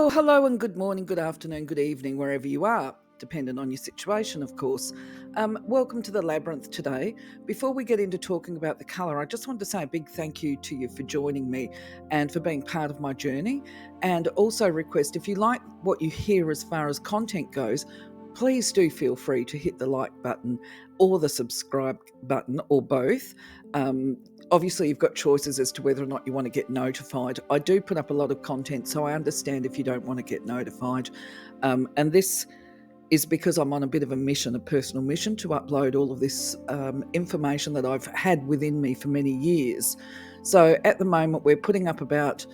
Well, hello and good morning, good afternoon, good evening, wherever you are, dependent on your situation, of course. Welcome to the Labyrinth today. Before we get into talking about the colour, I just wanted to say a big thank you to you for joining me and for being part of my journey. And also request, if you like what you hear as far as content goes, please do feel free to hit the like button or the subscribe button or both. Obviously, you've got choices as to whether or not you want to get notified. I do put up a lot of content, so I understand if you don't want to get notified. And this is because I'm on a bit of a mission, a personal mission, to upload all of this information that I've had within me for many years. So at the moment, we're putting up about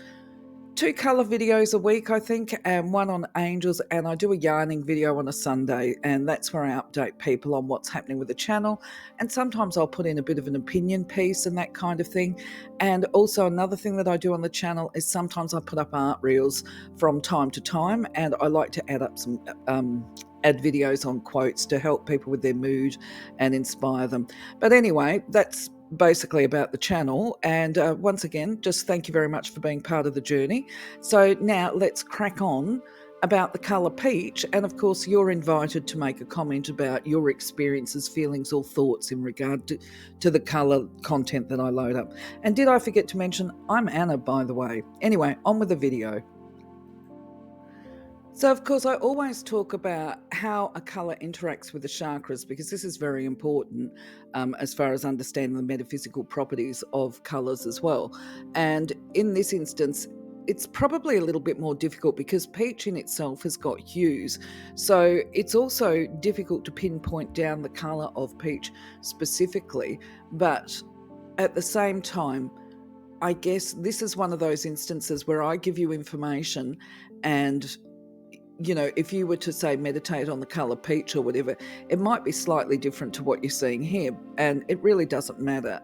2 colour videos a week, I think, and one on angels, and I do a yarning video on a Sunday, and that's where I update people on what's happening with the channel. And sometimes I'll put in a bit of an opinion piece and that kind of thing. And also another thing that I do on the channel is sometimes I put up art reels from time to time, and I like to add up some add videos on quotes to help people with their mood and inspire them. But anyway, that's basically about the channel. And once again, just thank you very much for being part of the journey. So now let's crack on about the colour peach. And of course, you're invited to make a comment about your experiences, feelings, or thoughts in regard to the colour content that I load up. And did I forget to mention, I'm Anna, by the way. Anyway, on with the video. So, of course, I always talk about how a colour interacts with the chakras because this is very important as far as understanding the metaphysical properties of colours as well. And in this instance, it's probably a little bit more difficult because peach in itself has got hues. So it's also difficult to pinpoint down the colour of peach specifically. But at the same time, I guess this is one of those instances where I give you information and if you were to say meditate on the colour peach or whatever, it might be slightly different to what you're seeing here, and it really doesn't matter.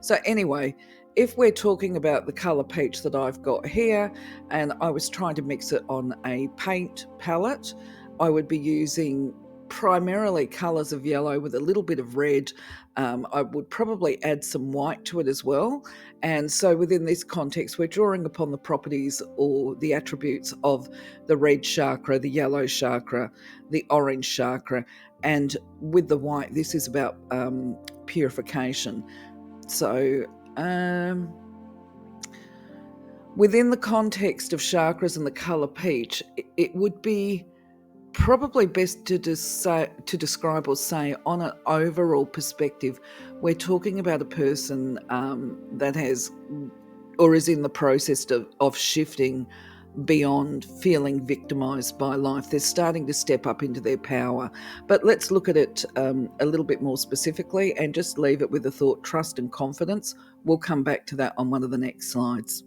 So anyway, if we're talking about the colour peach that I've got here, and I was trying to mix it on a paint palette, I would be using primarily colours of yellow with a little bit of red. I would probably add some white to it as well. And so within this context, we're drawing upon the properties or the attributes of the red chakra, the yellow chakra, the orange chakra. And with the white, this is about purification. So within the context of chakras and the colour peach, it would be probably best to describe or say on an overall perspective, we're talking about a person that has or is in the process of shifting beyond feeling victimised by life. They're starting to step up into their power. But let's look at it a little bit more specifically and just leave it with the thought, trust and confidence. We'll come back to that on one of the next slides.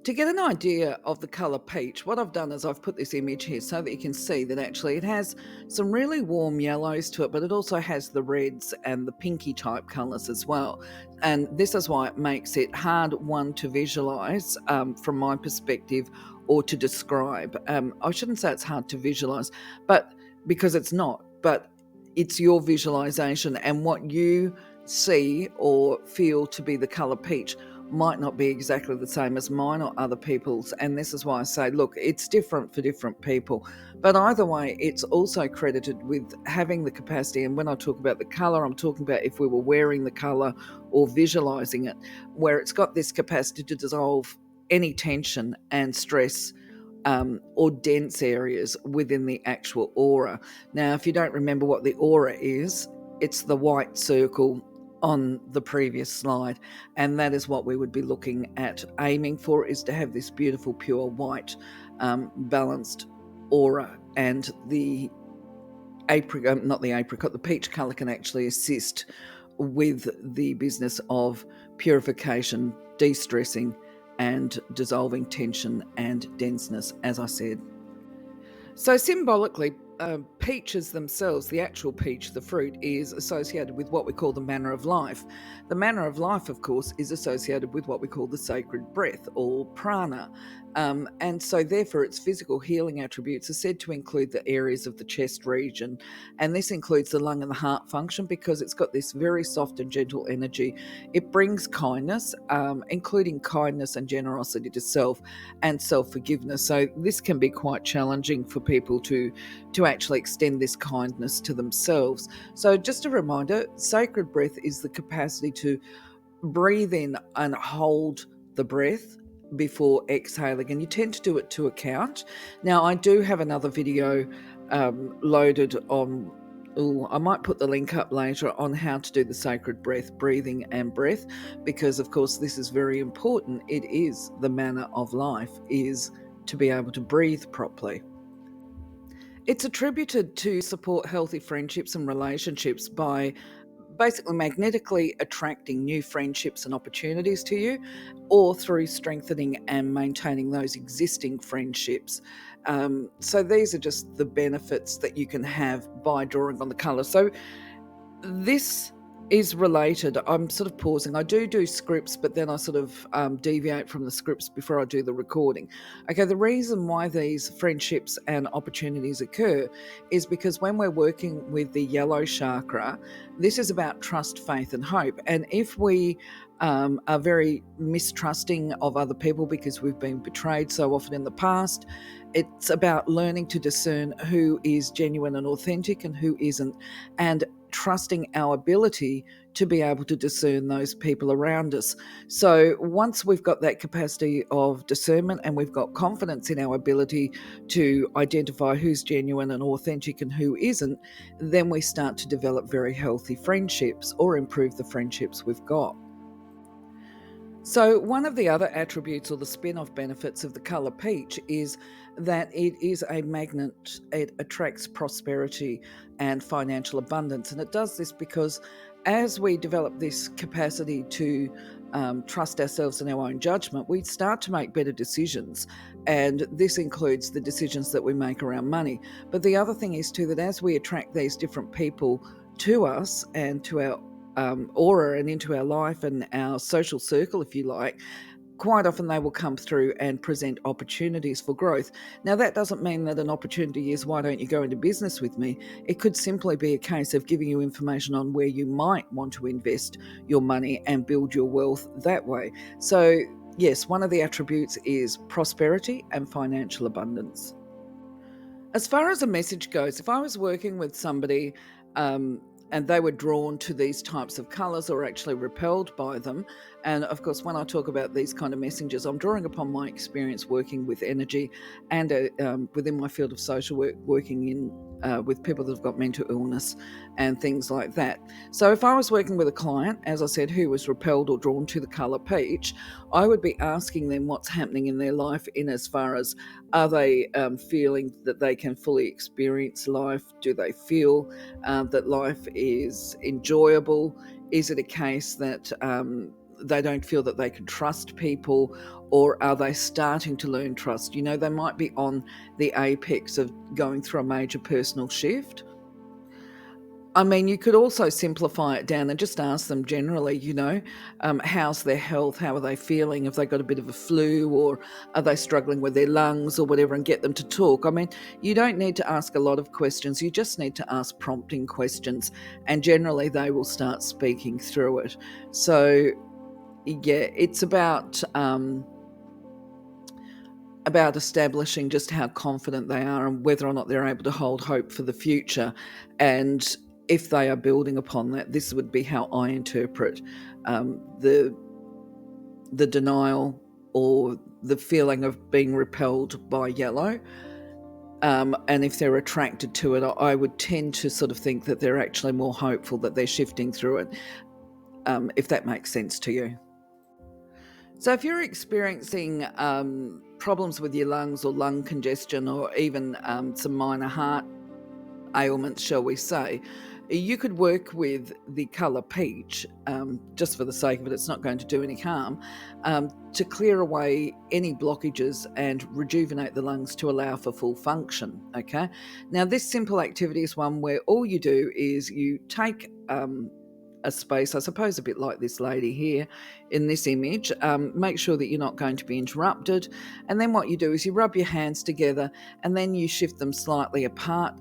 To get an idea of the colour peach, what I've done is I've put this image here so that you can see that actually it has some really warm yellows to it, but it also has the reds and the pinky type colours as well. And this is why it makes it hard, one, to visualise from my perspective or to describe. I shouldn't say it's hard to visualise, but because it's not, but it's your visualisation and what you see or feel to be the colour peach might not be exactly the same as mine or other people's. And this is why I say, look, it's different for different people. But either way, it's also credited with having the capacity. And when I talk about the colour, I'm talking about if we were wearing the colour or visualising it, where it's got this capacity to dissolve any tension and stress or dense areas within the actual aura. Now, if you don't remember what the aura is, it's the white circle on the previous slide, and that is what we would be looking at aiming for, is to have this beautiful pure white balanced aura. And the the peach colour can actually assist with the business of purification, de-stressing and dissolving tension and denseness, as I said. So symbolically, peaches themselves, the actual peach, the fruit, is associated with what we call the manna of life. The manna of life, of course, is associated with what we call the sacred breath or prana. And so, therefore, its physical healing attributes are said to include the areas of the chest region. And this includes the lung and the heart function because it's got this very soft and gentle energy. It brings kindness, including kindness and generosity to self and self forgiveness. So, this can be quite challenging for people to actually extend this kindness to themselves. So, just a reminder, sacred breath is the capacity to breathe in and hold the breath before exhaling, and you tend to do it to a count. Now, I do have another video loaded on. I might put the link up later on how to do the sacred breath, breathing and breath, because of course this is very important. It is the manner of life, is to be able to breathe properly. It's attributed to support healthy friendships and relationships by basically magnetically attracting new friendships and opportunities to you, or through strengthening and maintaining those existing friendships. So these are just the benefits that you can have by drawing on the colour. So this is related. I'm sort of pausing. I do scripts, but then I sort of deviate from the scripts before I do the recording. Okay, the reason why these friendships and opportunities occur is because when we're working with the yellow chakra, this is about trust, faith, and hope. And if we are very mistrusting of other people because we've been betrayed so often in the past, it's about learning to discern who is genuine and authentic and who isn't, and trusting our ability to be able to discern those people around us. So once we've got that capacity of discernment and we've got confidence in our ability to identify who's genuine and authentic and who isn't, then we start to develop very healthy friendships or improve the friendships we've got. So, one of the other attributes or the spin off benefits of the colour peach is that it is a magnet. It attracts prosperity and financial abundance. And it does this because as we develop this capacity to trust ourselves and our own judgment, we start to make better decisions. And this includes the decisions that we make around money. But the other thing is, too, that as we attract these different people to us and to our aura and into our life and our social circle, if you like, quite often they will come through and present opportunities for growth. Now, that doesn't mean that an opportunity is, why don't you go into business with me? It could simply be a case of giving you information on where you might want to invest your money and build your wealth that way. So, yes, one of the attributes is prosperity and financial abundance. As far as a message goes, if I was working with somebody and they were drawn to these types of colours or actually repelled by them, and of course, when I talk about these kind of messengers, I'm drawing upon my experience working with energy and within my field of social work, working in with people that have got mental illness and things like that. So if I was working with a client, as I said, who was repelled or drawn to the colour peach, I would be asking them what's happening in their life in as far as, are they feeling that they can fully experience life? Do they feel that life is enjoyable? Is it a case that they don't feel that they can trust people, or are they starting to learn trust? You know, they might be on the apex of going through a major personal shift. I mean, you could also simplify it down and just ask them generally, how's their health? How are they feeling? Have they got a bit of a flu, or are they struggling with their lungs or whatever, and get them to talk? I mean, you don't need to ask a lot of questions. You just need to ask prompting questions, and generally they will start speaking through it. So, yeah, it's about establishing just how confident they are and whether or not they're able to hold hope for the future. And if they are building upon that, this would be how I interpret the denial or the feeling of being repelled by yellow. And if they're attracted to it, I would tend to sort of think that they're actually more hopeful, that they're shifting through it, if that makes sense to you. So if you're experiencing problems with your lungs or lung congestion, or even some minor heart ailments, shall we say, You could work with the colour peach, just for the sake of it, it's not going to do any harm, to clear away any blockages and rejuvenate the lungs to allow for full function. Okay. Now, this simple activity is one where all you do is you take a space, I suppose, a bit like this lady here in this image. Make sure that you're not going to be interrupted. And then what you do is you rub your hands together and then you shift them slightly apart.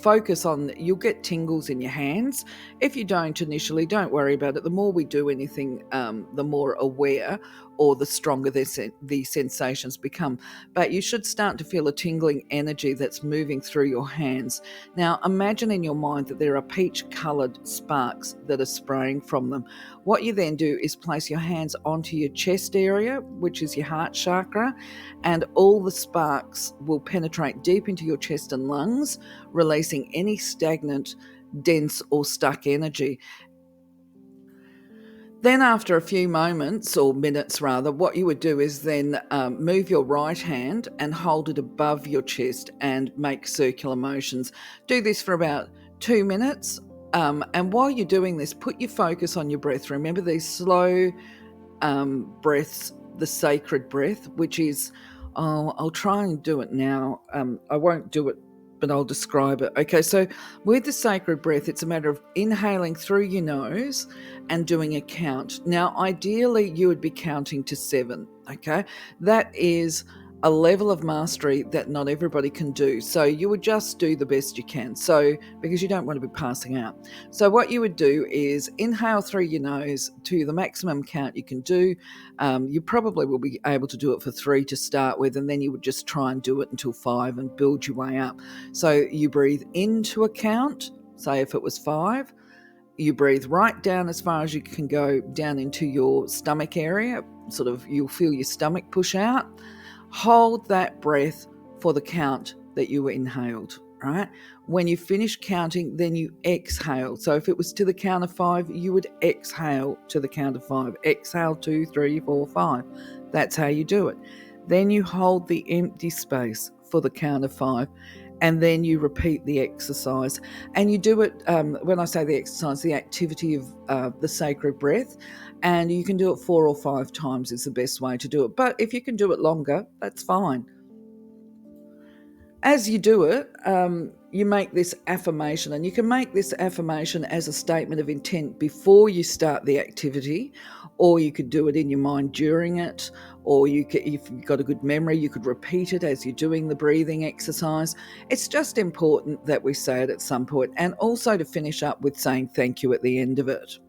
Focus on, you'll get tingles in your hands. If you don't initially, don't worry about it. The more we do anything, the more aware or the stronger the sensations become. But you should start to feel a tingling energy that's moving through your hands. Now imagine in your mind that there are peach coloured sparks that are spraying from them. What you then do is place your hands onto your chest area, which is your heart chakra, and all the sparks will penetrate deep into your chest and lungs, releasing any stagnant, dense or stuck energy. Then after a few moments, or minutes rather, what you would do is then move your right hand and hold it above your chest and make circular motions. Do this for about 2 minutes. And while you're doing this, put your focus on your breath. Remember these slow breaths, the sacred breath, which is, I'll try and do it now. I won't do it, but I'll describe it. Okay, so with the sacred breath, it's a matter of inhaling through your nose and doing a count. Now, ideally, you would be counting to 7, okay? That is a level of mastery that not everybody can do. So you would just do the best you can. So, because you don't want to be passing out. So what you would do is inhale through your nose to the maximum count you can do. You probably will be able to do it for 3 to start with, and then you would just try and do it until 5 and build your way up. So you breathe into a count, say if it was 5, you breathe right down as far as you can go down into your stomach area, sort of you'll feel your stomach push out. Hold that breath for the count that you inhaled, right? When you finish counting, then you exhale. So if it was to the count of 5, you would exhale to the count of 5. Exhale 2, 3, 4, 5. That's how you do it. Then you hold the empty space for the count of 5. And then you repeat the exercise. And you do it, when I say the exercise, the activity of the sacred breath. And you can do it 4 or 5 times is the best way to do it. But if you can do it longer, that's fine. As you do it, you make this affirmation, and you can make this affirmation as a statement of intent before you start the activity, or you could do it in your mind during it, or you could, if you've got a good memory, you could repeat it as you're doing the breathing exercise. It's just important that we say it at some point, and also to finish up with saying thank you at the end of it.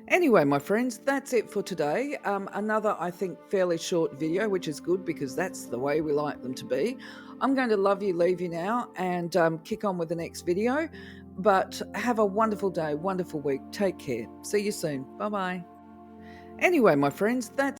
Anyway, my friends, that's it for today. Another, I think, fairly short video, which is good because that's the way we like them to be. I'm going to love you, leave you now, and kick on with the next video. But have a wonderful day, wonderful week. Take care. See you soon. Bye-bye. Anyway, my friends, that's